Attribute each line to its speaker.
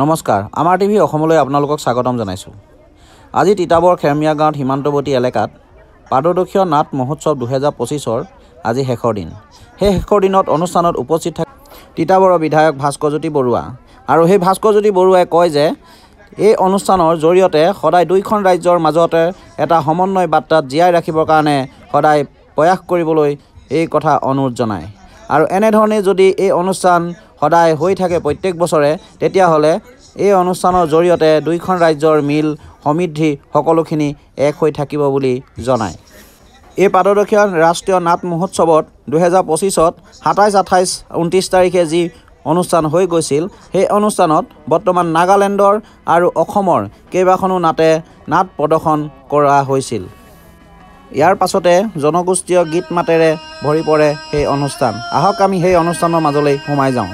Speaker 1: নমস্কাৰ আমাৰ টিভি অসমলৈ আপোনালোকক স্বাগতম জনাইছোঁ। আজি তিতাবৰ খেৰমিয়া গাঁৱত সীমান্তৱৰ্তী এলেকাত পাদদক্ষিয় নাট মহোৎসৱ 2025 আজি শেষৰ দিন। সেই শেষৰ দিনত অনুষ্ঠানত উপস্থিত থাকে তিতাবৰৰ বিধায়ক ভাস্কৰজ্যোতি বৰুৱা। আৰু সেই ভাস্কৰজ্যোতি বৰুৱাই কয় যে এই অনুষ্ঠানৰ জৰিয়তে সদায় দুইখন ৰাজ্যৰ মাজতে এটা সমন্বয় বাৰ্তাত জীয়াই ৰাখিবৰ কাৰণে সদায় প্ৰয়াস কৰিবলৈ এই কথা অনুৰোধ জনায়। আৰু এনেধৰণে যদি এই অনুষ্ঠান সদায় হৈ থাকে প্ৰত্যেক বছৰে, তেতিয়াহ'লে এই অনুষ্ঠানৰ জৰিয়তে দুইখন ৰাজ্যৰ মিল সমৃদ্ধি সকলোখিনি এক হৈ থাকিব বুলি জনায়। এই পাদদক্ষিয় ৰাষ্ট্ৰীয় নাট মহোৎসৱত 2025ত 27, 28, 29 তাৰিখে যি অনুষ্ঠান হৈ গৈছিল, সেই অনুষ্ঠানত বৰ্তমান নাগালেণ্ডৰ আৰু অসমৰ কেইবাখনো নাট প্ৰদৰ্শন কৰা হৈছিল। ইয়াৰ পাছতে জনগোষ্ঠীয় গীত মাতেৰে ভৰি পৰে সেই অনুষ্ঠান। আহক আমি সেই অনুষ্ঠানৰ মাজলৈ সোমাই যাওঁ।